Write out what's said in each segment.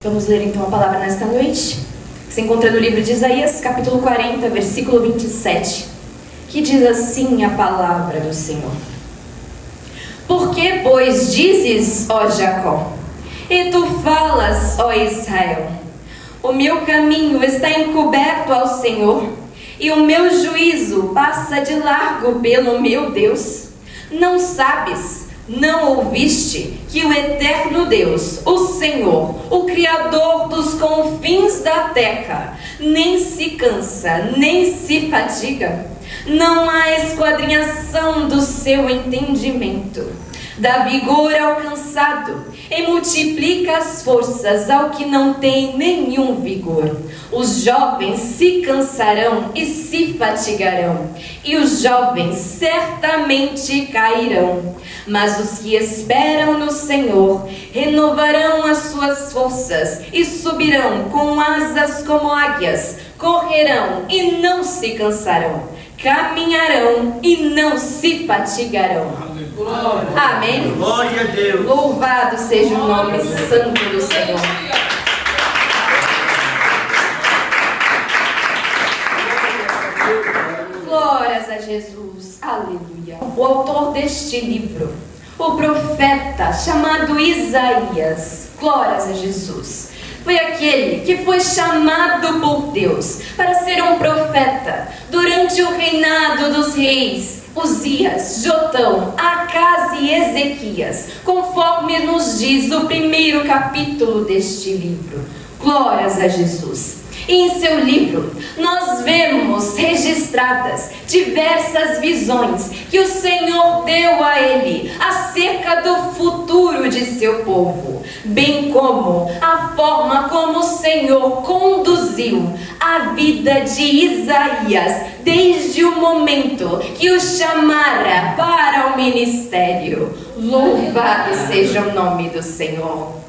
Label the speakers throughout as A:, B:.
A: Vamos ler então a palavra nesta noite, que se encontra no livro de Isaías, capítulo 40, versículo 27, que diz assim a palavra do Senhor. Por que, pois, dizes, ó Jacó, e tu falas, ó Israel, o meu caminho está encoberto ao Senhor, e o meu juízo passa de largo pelo meu Deus? Não sabes, não ouviste, que o eterno Deus, o Senhor, o Criador dos confins da terra, nem se cansa, nem se fatiga? Não há esquadrinhação do seu entendimento. Dá vigor ao cansado e multiplica as forças ao que não tem nenhum vigor. Os jovens se cansarão e se fatigarão, e os jovens certamente cairão. Mas os que esperam no Senhor renovarão as suas forças e subirão com asas como águias, correrão e não se cansarão, caminharão e não se fatigarão. Amém?
B: Glória a Deus.
A: Louvado seja o nome santo do Senhor. Glórias a Jesus. Aleluia. O autor deste livro, o profeta chamado Isaías, glórias a Jesus, foi aquele que foi chamado por Deus para ser um profeta durante o reinado dos reis Uzias, Jotão, Acás e Ezequias, conforme nos diz o primeiro capítulo deste livro. Glórias a Jesus. E em seu livro, nós vemos registradas diversas visões que o Senhor deu a ele acerca do futuro de seu povo, bem como a forma como o Senhor conduziu a vida de Isaías desde o momento que o chamara para o ministério. Louvado seja o nome do Senhor.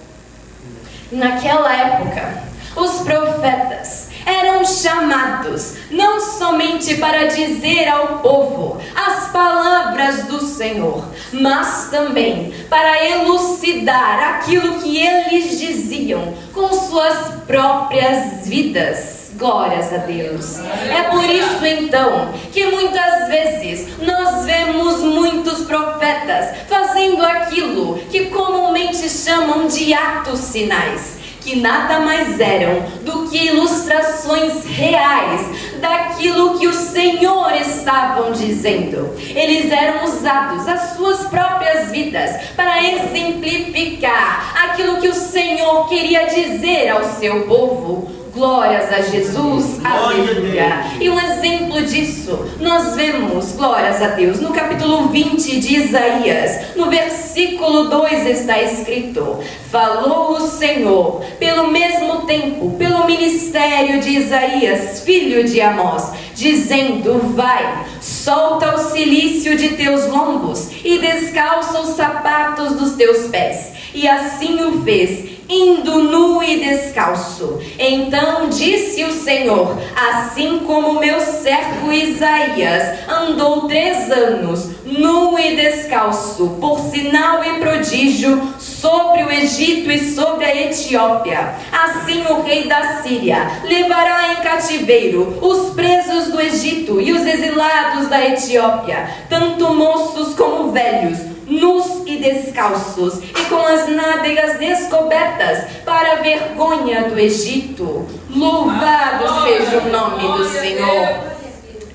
A: Naquela época, os profetas eram chamados não somente para dizer ao povo as palavras do Senhor, mas também para elucidar aquilo que eles diziam com suas próprias vidas. Glórias a Deus. É por isso então que muitas vezes nós vemos muitos profetas fazendo aquilo que comumente chamam de atos sinais, que nada mais eram do que ilustrações reais daquilo que o Senhor estavam dizendo. Eles eram usados as suas próprias vidas para exemplificar aquilo que o Senhor queria dizer ao seu povo. Glórias a Jesus, aleluia. E um exemplo disso nós vemos, glórias a Deus, no capítulo 20 de Isaías, no versículo 2 está escrito: falou o Senhor pelo mesmo tempo, pelo ministério de Isaías, filho de Amós, dizendo: vai, solta o cilício de teus lombos e descalça os sapatos dos teus pés. E assim o fez, indo nu e descalço. Então disse o Senhor: assim como meu servo Isaías andou 3 anos, nu e descalço, por sinal e prodígio sobre o Egito e sobre a Etiópia, assim o rei da Síria levará em cativeiro os presos do Egito e os exilados da Etiópia, tanto moços como velhos, nus e descalços, e com as nádegas descobertas, para a vergonha do Egito. Louvado seja o nome do Senhor.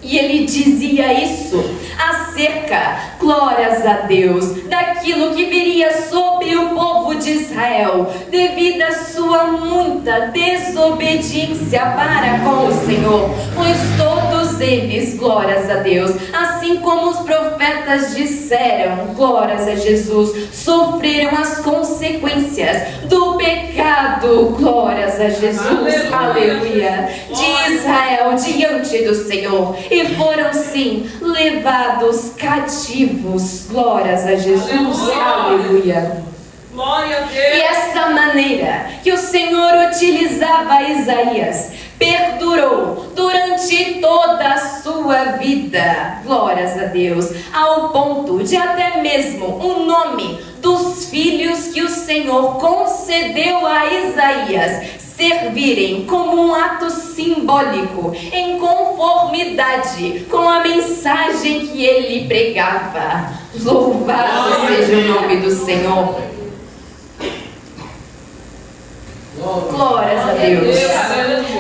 A: E ele dizia isso acerca, glórias a Deus, daquilo que viria sobre o povo de Israel, devido à sua muita desobediência para com o Senhor, pois todos eles, glórias a Deus, assim como os profetas disseram, glórias a Jesus, sofreram as consequências do pecado, glórias a Jesus, aleluia, de Israel diante do Senhor, e foram sim levados cativos, glórias a Jesus, aleluia.
B: Glória a Deus.
A: E esta maneira que o Senhor utilizava Isaías perdurou durante toda a sua vida, glórias a Deus, ao ponto de até mesmo o nome dos filhos que o Senhor concedeu a Isaías servirem como um ato simbólico, em conformidade com a mensagem que ele pregava. Louvado seja o nome do Senhor. Glórias a Deus.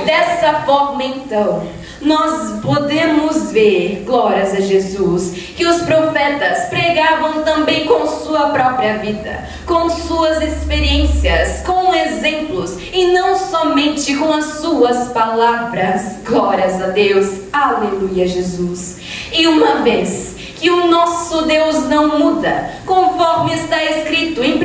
A: Dessa forma, então, nós podemos ver, glórias a Jesus, que os profetas pregavam também com sua própria vida, com suas experiências, com exemplos, e não somente com as suas palavras. Glórias a Deus, aleluia, Jesus. E uma vez que o nosso Deus não muda, conforme está escrito em 1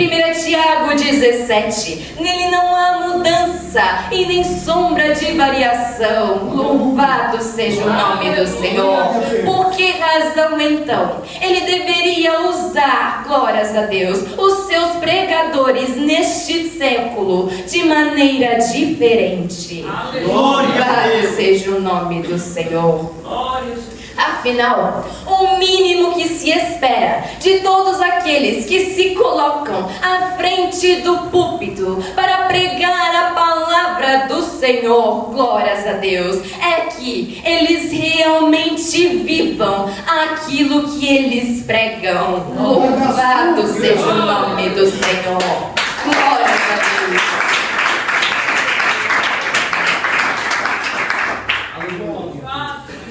A: Tiago 17, nele não há mudança e nem sombra de variação. Louvado seja o nome do Senhor. Por que razão então ele deveria usar, glórias a Deus, os seus pregadores neste século de maneira diferente? Louvado seja o nome do Senhor. Afinal, o mínimo que se espera de todos aqueles que se colocam à frente do púlpito para pregar a palavra do Senhor, glórias a Deus, é que eles realmente vivam aquilo que eles pregam. Louvado seja o nome do Senhor. Glórias a Deus.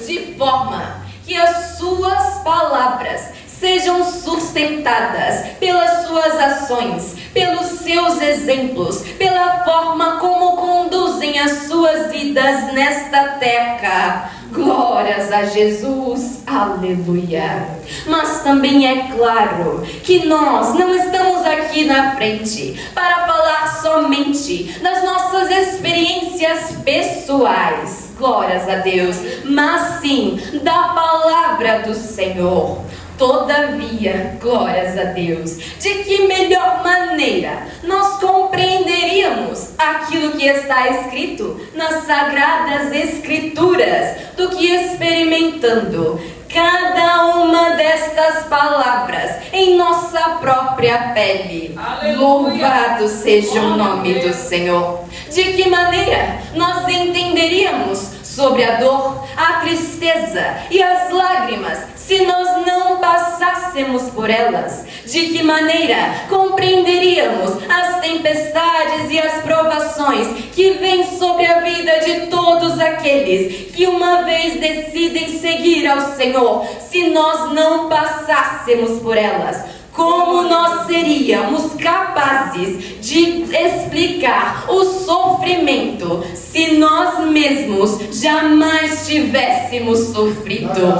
A: De forma que as suas palavras sejam sustentadas pelas suas ações, pelos seus exemplos, pela forma como conduzem as suas vidas nesta terra. Glórias a Jesus, aleluia. Mas também é claro que nós não estamos aqui na frente para falar somente das nossas experiências pessoais, glórias a Deus, mas sim da palavra do Senhor. Todavia, glórias a Deus, de que melhor maneira nós compreenderíamos aquilo que está escrito nas Sagradas Escrituras do que experimentando cada uma destas palavras em nossa própria pele. Aleluia. Louvado seja o nome do Senhor. De que maneira nós entenderíamos sobre a dor, a tristeza e as lágrimas se nós não passássemos por elas? De que maneira compreenderíamos as tempestades e as provações que vêm sobre a vida de todos aqueles que uma vez decidem seguir ao Senhor, se nós não passássemos por elas? Como nós seríamos capazes de explicar o sofrimento se nós mesmos jamais tivéssemos sofrido?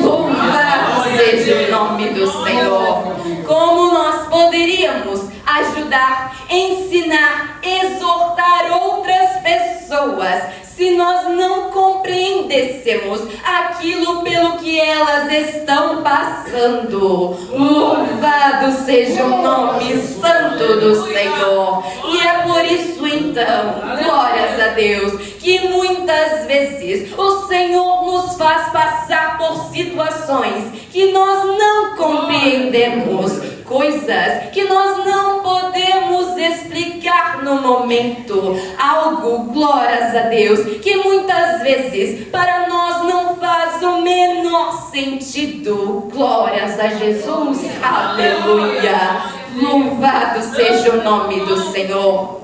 A: Louvado seja o nome do Senhor. Como nós poderíamos ajudar, ensinar, exortar outras pessoas se nós não compreendêssemos aquilo pelo que elas estão passando? Louvado seja o nome santo do Senhor. E é por isso então, glórias a Deus, que muitas vezes o Senhor nos faz passar por situações que nós não compreendemos, coisas que nós não podemos explicar no momento, algo, glórias a Deus, que muitas vezes para nós não faz o menor sentido. Glórias a Jesus, aleluia, louvado seja o nome do Senhor.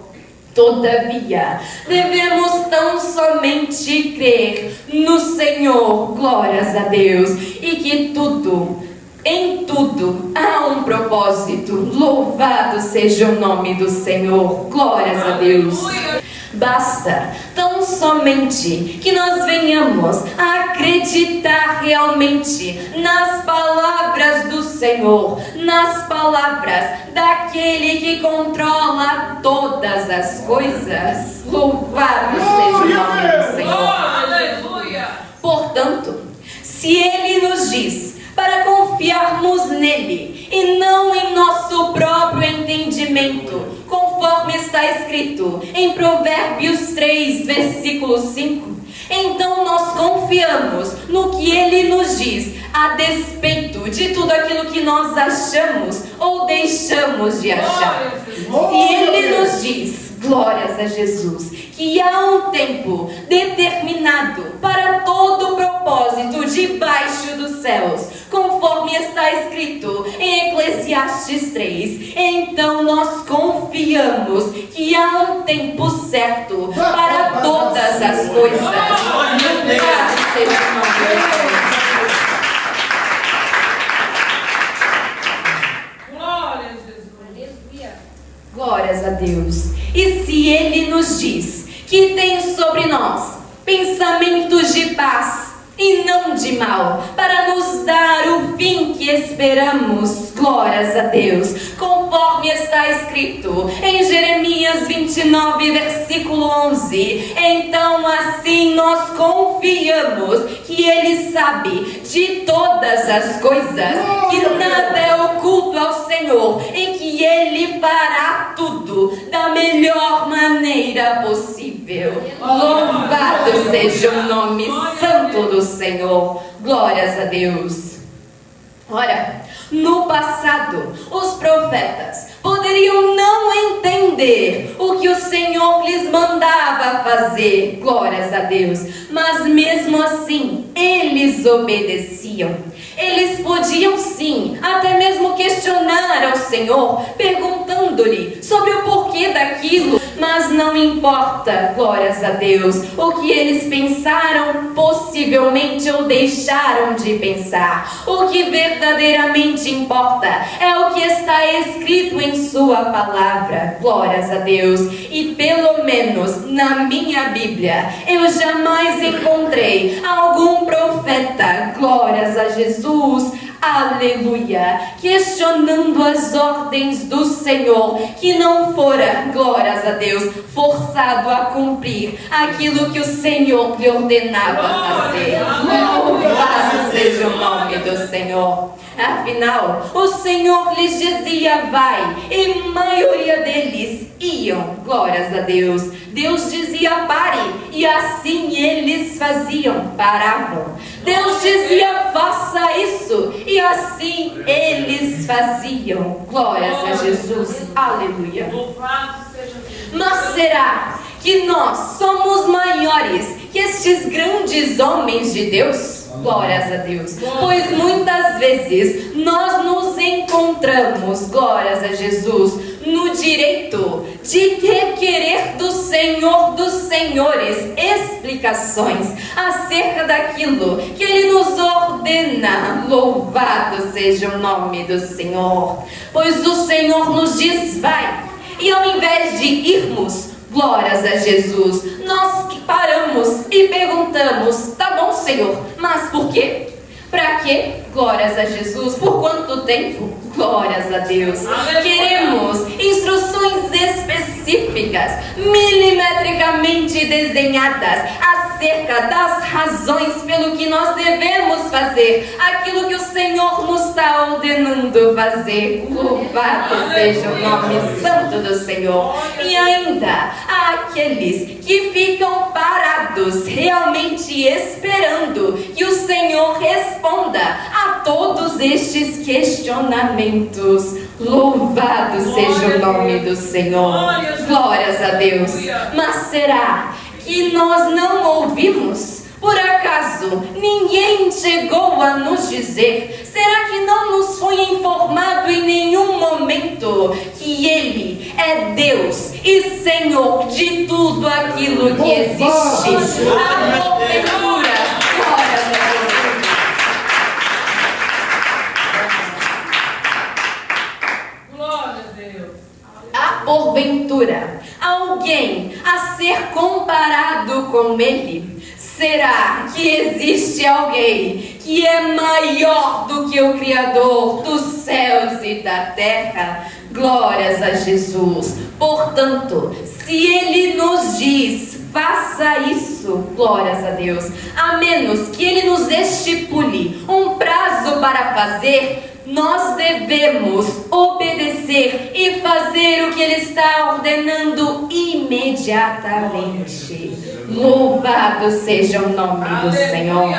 A: Todavia, devemos tão somente crer no Senhor, glórias a Deus, e que em tudo há um propósito. Louvado seja o nome do Senhor, glórias a Deus. Basta tão somente que nós venhamos a acreditar realmente nas palavras do Senhor, nas palavras daquele que controla todas as coisas. Louvado seja o nome do Senhor. Portanto, se Ele nos diz para confiarmos nele e não em nosso próprio entendimento, conforme conforme está escrito em Provérbios 3, versículo 5. Então nós confiamos no que Ele nos diz, a despeito de tudo aquilo que nós achamos ou deixamos de achar. Se Ele nos diz, glórias a Jesus, que há um tempo determinado para todo o propósito debaixo dos céus, conforme está escrito em Eclesiastes 3, então nós confiamos que há um tempo certo para todas as coisas. Louvado seja o nome do Senhor. Glórias a Deus. E se Ele nos diz que tem sobre nós pensamentos de paz e não de mal, para nos dar o fim que esperamos, glórias a Deus, conforme está escrito em Jeremias 29, versículo 11. Então assim nós confiamos que Ele sabe de todas as coisas, que nada é oculto ao Senhor, e que Ele fará tudo da melhor maneira possível. Louvado seja o nome santo do Senhor. Glórias a Deus. Ora, no passado, os profetas poderiam não entender o que o Senhor lhes mandava fazer, glórias a Deus, mas mesmo assim, eles obedeciam. Eles podiam sim, até mesmo questionar ao Senhor, perguntando-lhe sobre o porquê daquilo, mas não importa, glórias a Deus, o que eles pensaram, possivelmente ou deixaram de pensar. O que verdadeiramente importa é o que está escrito em sua palavra, glórias a Deus. E pelo menos na minha Bíblia, eu jamais encontrei algum profeta, glórias a Jesus, aleluia, questionando as ordens do Senhor, que não fora, glórias a Deus, forçado a cumprir aquilo que o Senhor lhe ordenava fazer. Louvado seja o nome do Senhor. Afinal, o Senhor lhes dizia, vai, e a maioria deles iam, glórias a Deus. Deus dizia, pare, e assim eles faziam, paravam. Deus dizia, faça isso, e assim eles faziam, glórias a Jesus, aleluia. Mas será que nós somos maiores que estes grandes homens de Deus? Glórias a Deus. Pois muitas vezes nós nos encontramos, glórias a Jesus, no direito de requerer do Senhor dos Senhores explicações acerca daquilo que Ele nos ordena. Louvado seja o nome do Senhor. Pois o Senhor nos diz, vai, e ao invés de irmos, glórias a Jesus, nós que paramos e perguntamos, tá bom, Senhor, mas por quê? Para quê? Glórias a Jesus. Por quanto tempo? Glórias a Deus. Queremos instruções específicas, milimetricamente desenhadas, acerca das razões pelo que nós devemos fazer aquilo que o Senhor nos está ordenando fazer. Louvado seja o nome santo do Senhor. E ainda há aqueles que ficam parados, realmente esperando que o Senhor responda a todos estes questionamentos. Louvado seja o nome do Senhor. Glórias a Deus. Mas será que nós não ouvimos? Por acaso ninguém chegou a nos dizer? Será que não nos foi informado em nenhum momento que Ele é Deus e Senhor de tudo aquilo que existe? A porventura, glórias a Deus. Glória a Deus. A porventura, alguém a ser comparado com Ele? Será que existe alguém que é maior do que o Criador dos céus e da terra? Glórias a Jesus. Portanto, se Ele nos diz, faça isso, glórias a Deus, a menos que Ele nos estipule um prazo para fazer, nós devemos obedecer e fazer o que Ele está ordenando imediatamente. Louvado seja o nome do Senhor.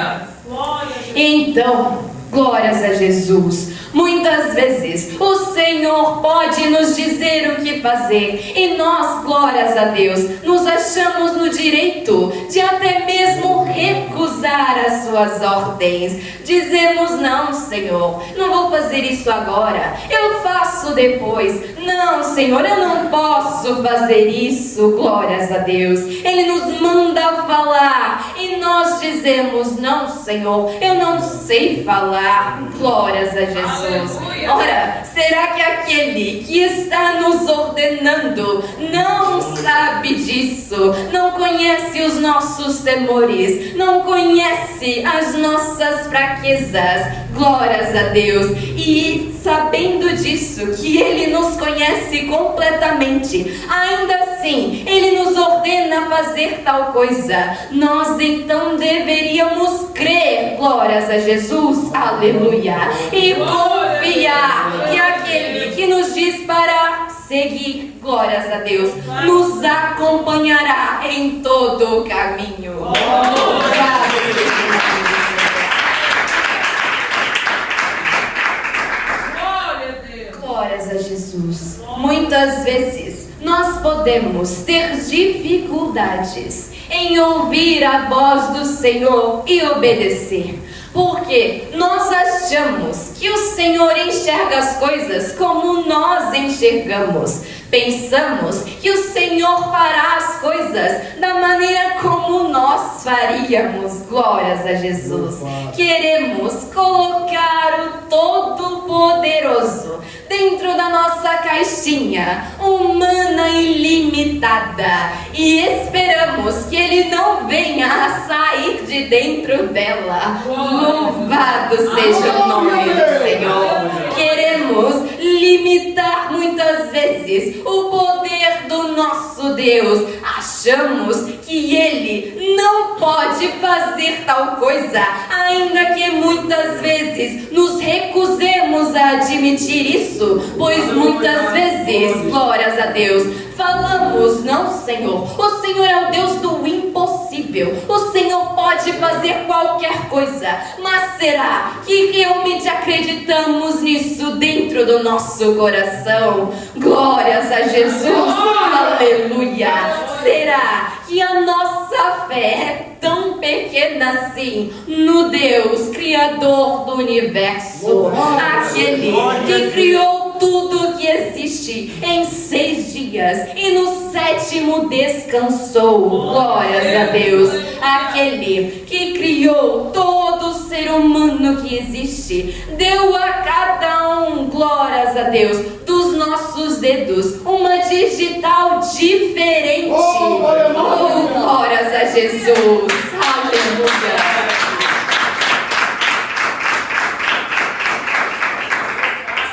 A: Então, glórias a Jesus. Muitas vezes o Senhor pode nos dizer o que fazer e nós, glórias a Deus, nos achamos no direito de até mesmo recusar as suas ordens. Dizemos: não, Senhor, não vou fazer isso agora, eu faço depois. Não, Senhor, eu não posso fazer isso. Glórias a Deus. Ele nos manda falar e nós dizemos: não, Senhor, eu não sei falar. Glórias a Jesus. Ora, será que aquele que está nos ordenando não sabe disso? Não conhece os nossos temores, não conhece as nossas fraquezas? Glórias a Deus. E sabendo disso, que Ele nos conhece completamente, ainda assim Ele nos ordena fazer tal coisa, nós então deveríamos crer, glórias a Jesus, aleluia, e confiar que aquele que nos diz para seguir, glórias a Deus, nos acompanhará em todo o caminho. Glórias a Jesus. Muitas vezes nós podemos ter dificuldades em ouvir a voz do Senhor e obedecer, porque nós achamos que o Senhor enxerga as coisas como nós enxergamos. Pensamos que o Senhor fará as coisas da maneira como nós faríamos. Glórias a Jesus. Queremos colocar o Todo-Poderoso dentro da nossa caixinha humana e limitada e esperamos que Ele não venha a sair de dentro dela. Louvado seja o nome do Senhor. Queremos limitar muitas vezes o poder do nosso Deus. Achamos que Ele não pode fazer tal coisa, ainda que muitas vezes nos recusemos a admitir isso, pois muitas vezes, glórias a Deus, falamos: não, Senhor, o Senhor é o Deus do impossível, o Senhor pode fazer qualquer coisa. Mas será que realmente acreditamos nisso dentro do nosso coração? Glórias a Jesus, aleluia. Será que a nossa fé é tão pequena assim no Deus Criador do universo, aquele que criou tudo que existe em 6 dias e no 7º descansou? Glórias a Deus. Aquele que criou todo ser humano que existe, deu a cada um, glórias a Deus, dos nossos dedos uma digital diferente. Glórias a Jesus, aleluia.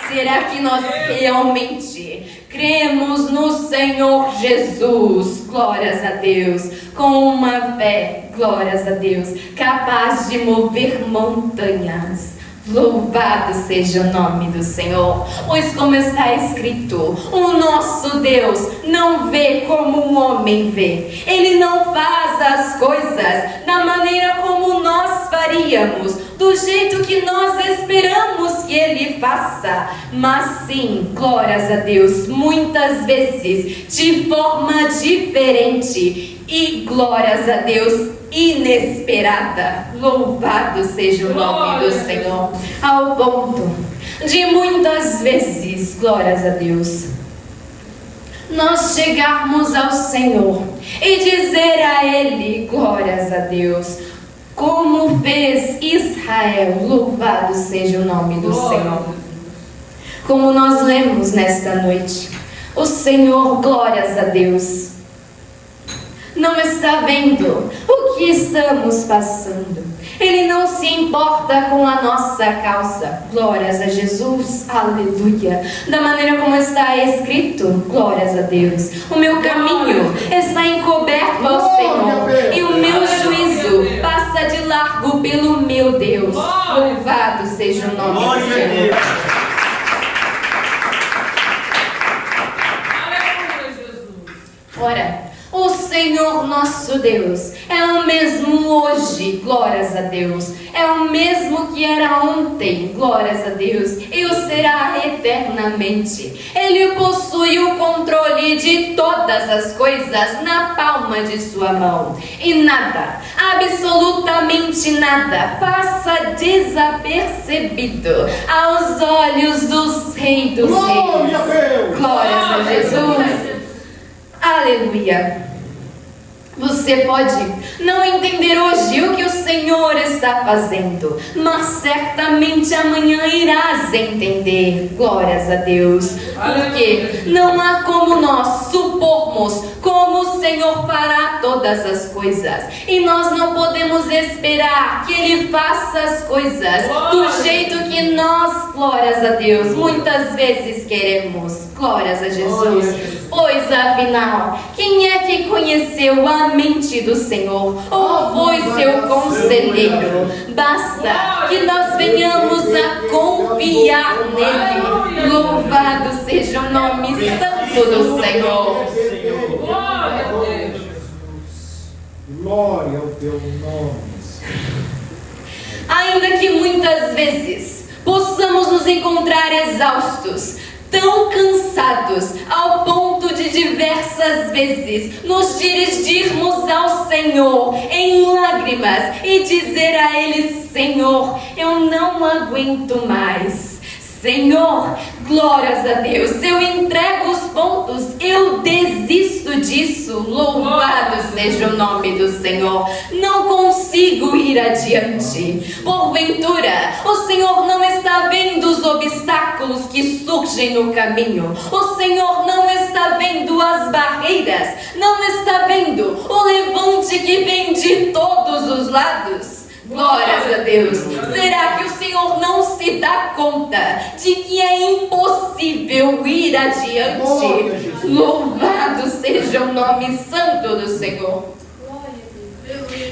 A: Será que nós realmente cremos no Senhor Jesus, glórias a Deus, com uma fé, glórias a Deus, capaz de mover montanhas? Louvado seja o nome do Senhor, pois como está escrito, o nosso Deus não vê como o homem vê. Ele não faz as coisas da maneira como nós faríamos, do jeito que nós esperamos que Ele faça, mas sim, glórias a Deus, muitas vezes de forma diferente e, glórias a Deus, inesperada. Louvado seja o nome do Senhor, ao ponto de muitas vezes, glórias a Deus, nós chegarmos ao Senhor e dizer a Ele, glórias a Deus, como fez Israel. Louvado seja o nome do Senhor. Como nós lemos nesta noite, o Senhor, glórias a Deus, não está vendo o que estamos passando. Ele não se importa com a nossa causa. Glórias a Jesus, aleluia. Da maneira como está escrito, glórias a Deus, o meu caminho está encoberto ao Senhor, e o meu juízo passa de largo amado pelo meu Deus. Louvado seja o nome do Senhor. Ora, o Senhor nosso Deus é o mesmo hoje, glórias a Deus. É o mesmo que era ontem, glórias a Deus. E o será eternamente. Ele possui o controle de todas as coisas na palma de sua mão. E nada, absolutamente nada, passa desapercebido aos olhos dos reis dos reis. Glórias a Jesus. Aleluia. Você pode não entender hoje o que o Senhor está fazendo, mas certamente amanhã irás entender, glórias a Deus, porque não há como nós supormos como o Senhor fará todas as coisas, e nós não podemos esperar que Ele faça as coisas do jeito que nós, glórias a Deus, muitas vezes queremos, glórias a Jesus. Pois afinal, quem é que conheceu a mente do Senhor? Ou foi seu conselheiro? Basta que nós venhamos a confiar nele. Louvado seja o nome santo do Senhor.
B: Glória ao teu nome.
A: Ainda que muitas vezes possamos nos encontrar exaustos, tão cansados, ao ponto de diversas vezes nos dirigirmos ao Senhor em lágrimas e dizer a Ele: Senhor, eu não aguento mais. Senhor, glórias a Deus, eu entrego os pontos, eu desisto disso, louvado seja o nome do Senhor, não consigo ir adiante. Porventura, o Senhor não está vendo os obstáculos que surgem no caminho, o Senhor não está vendo as barreiras, não está vendo o levante que vem de todos os lados. Glórias a Deus. Será que o Senhor não se dá conta de que é impossível ir adiante? Louvado seja o nome santo do Senhor.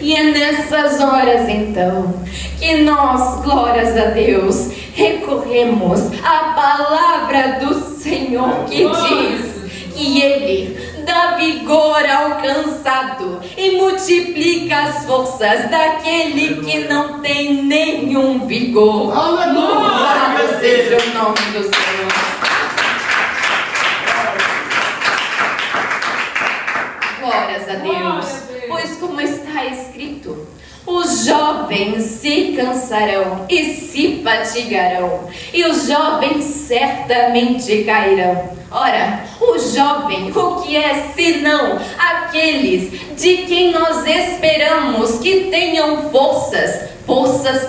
A: E é nessas horas então que nós, glórias a Deus, recorremos à palavra do Senhor que diz que Ele dá vigor ao cansado e multiplica as forças daquele que não tem nenhum vigor. Louvado seja o nome do Senhor. Glórias a Deus. Pois como está escrito, os jovens se cansarão e se fatigarão, e os jovens certamente cairão. Ora, o jovem, o que é senão aqueles de quem nós esperamos que tenham forças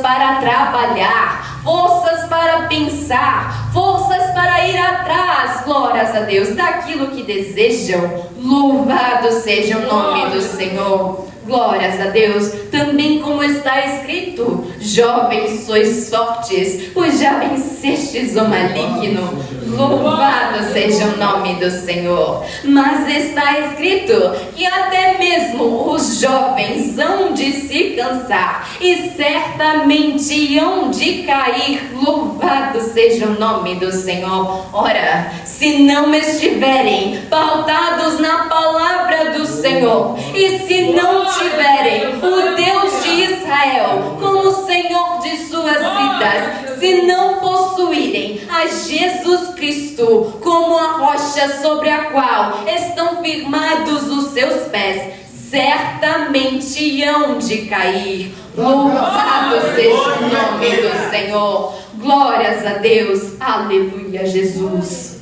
A: para trabalhar, forças para pensar, forças para ir atrás, glórias a Deus, daquilo que desejam. Louvado seja o nome do Senhor. Glórias a Deus. Também como está escrito: jovens sois fortes, pois já vencestes o maligno. Louvado seja o nome do Senhor. Mas está escrito que até mesmo os jovens hão de se cansar e certamente hão de cair. Louvado seja o nome do Senhor. Ora, se não estiverem pautados na palavra do Senhor, e se não tiverem o Deus de Israel como Senhor de suas vidas, se não possuírem a Jesus Cristo como a rocha sobre a qual estão firmados os seus pés, certamente hão de cair. Louvado seja o nome do Senhor. Glórias a Deus. Aleluia, Jesus.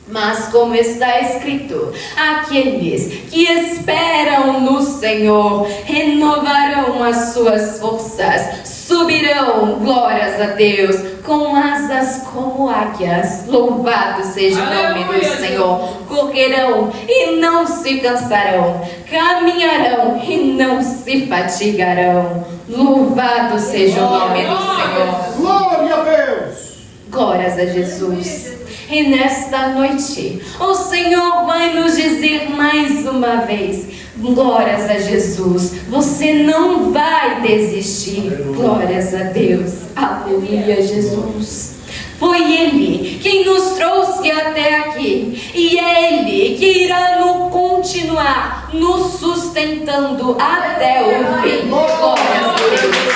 A: Mas como está escrito, aqueles que esperam no Senhor renovarão as suas forças, subirão, glórias a Deus, com asas como águias. Louvado seja o nome do Senhor. Correrão e não se cansarão, caminharão e não se fatigarão. Louvado seja o nome do Senhor.
B: Glória a Deus.
A: Glórias a Jesus. E nesta noite, o Senhor vai nos dizer mais uma vez: Glórias a Jesus. Você não vai desistir. Glórias a Deus. Aleluia, Jesus. Foi Ele quem nos trouxe até aqui. E é Ele que irá continuar nos sustentando até o fim. Glórias a Deus.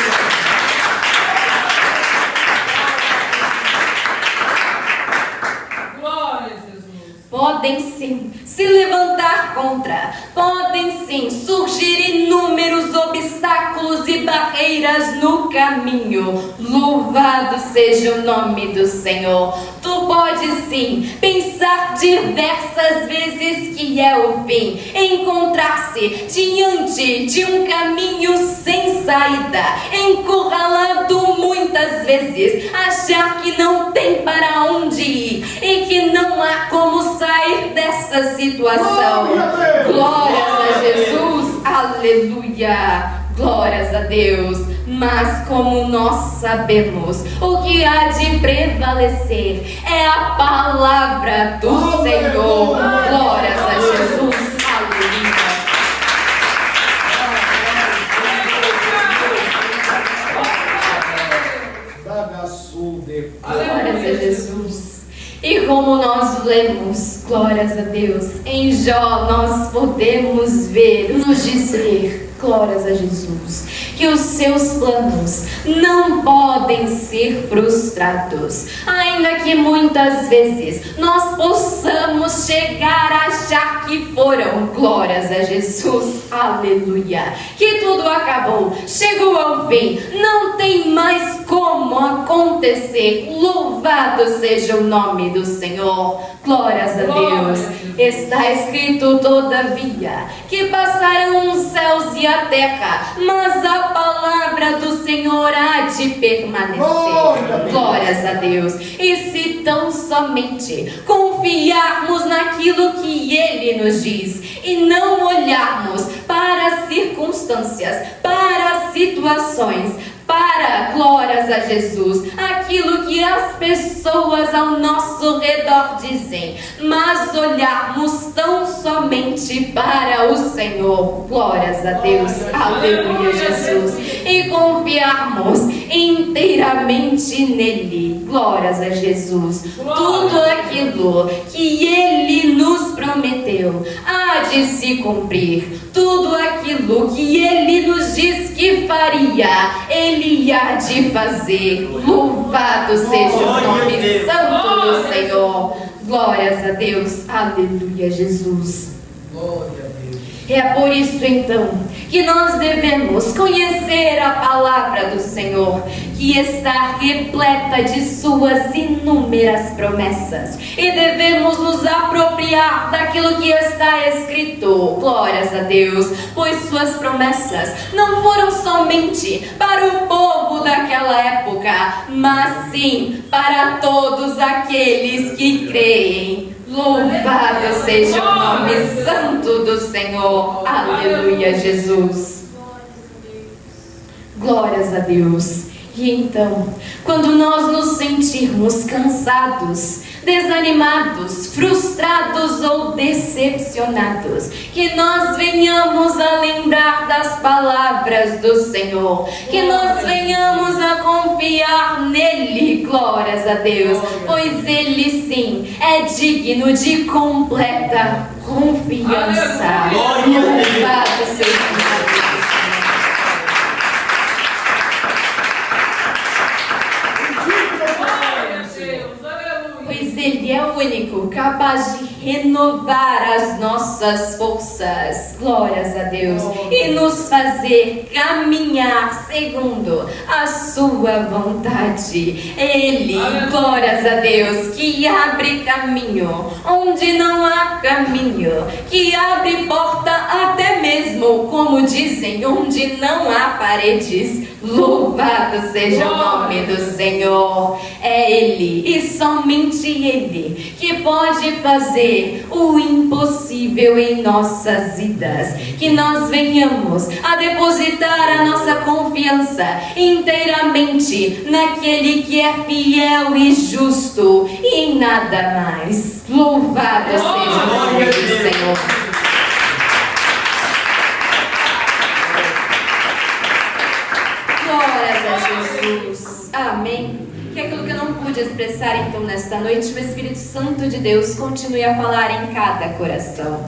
A: Podem sim se levantar contra, podem sim surgir inúmeros obstáculos e barreiras no caminho. Louvado seja o nome do Senhor. Tu podes sim pensar diversas vezes que é o fim, encontrar-se diante de um caminho sem saída, encurralado muitas vezes, achar que não tem para onde ir e que não há como sair dessa situação. Glórias a Jesus, aleluia, glórias a Deus. Mas como nós sabemos, o que há de prevalecer é a palavra do Senhor. Glórias a Jesus, aleluia. Glórias a Jesus. E como nós lemos, glórias a Deus, em Jó nós podemos ver, nos dizer, glórias a Jesus, que os seus planos não podem ser frustrados. Ainda que muitas vezes nós possamos chegar a achar que foram, glórias a Jesus, aleluia, que tudo acabou, chegou ao fim, não tem mais como acontecer. Louvado seja o nome do Senhor, glórias a Deus. Está escrito todavia que passarão os céus e a terra, mas a palavra do Senhor há de permanecer. Glórias a Deus. E se tão somente confiarmos naquilo que Ele nos diz e não olharmos para as circunstâncias, para as situações, para, glórias a Jesus, aquilo que as pessoas ao nosso redor dizem, mas olharmos tão somente para o Senhor, glórias a Deus, aleluia, Jesus, e confiarmos inteiramente nele, glórias a Jesus. Tudo aquilo que Ele nos prometeu há de se cumprir. Tudo aquilo que Ele nos diz que faria, Ele há de fazer. Louvado seja o nome santo do Senhor. Glórias a Deus. Aleluia, Jesus.
B: Glória a Deus.
A: É por isso então que nós devemos conhecer a palavra do Senhor, que está repleta de suas inúmeras promessas, e devemos nos apropriar daquilo que está escrito, glórias a Deus, pois suas promessas não foram somente para o povo daquela época, mas sim para todos aqueles que creem. Louvado seja o nome santo do Senhor. Aleluia, Jesus. Glórias a Deus. E então, quando nós nos sentirmos cansados, desanimados, frustrados ou decepcionados, que nós venhamos a lembrar das palavras do Senhor, que nós venhamos a confiar nele, glórias a Deus, pois ele sim é digno de completa confiança. Louvado seja o nome do Senhor. Pois Ele é o único capaz de renovar as nossas forças, glórias a Deus, e nos fazer caminhar segundo a sua vontade. Ele, glórias a Deus, que abre caminho onde não há caminho, que abre porta até mesmo, como dizem, onde não há paredes. Louvado seja o nome do Senhor. É Ele, e somente Ele, que pode fazer o impossível em nossas vidas. Que nós venhamos a depositar a nossa confiança inteiramente naquele que é fiel e justo, e em nada mais. Louvado seja o nome do Senhor. expressar então nesta noite, o Espírito Santo de Deus continue a falar em cada coração.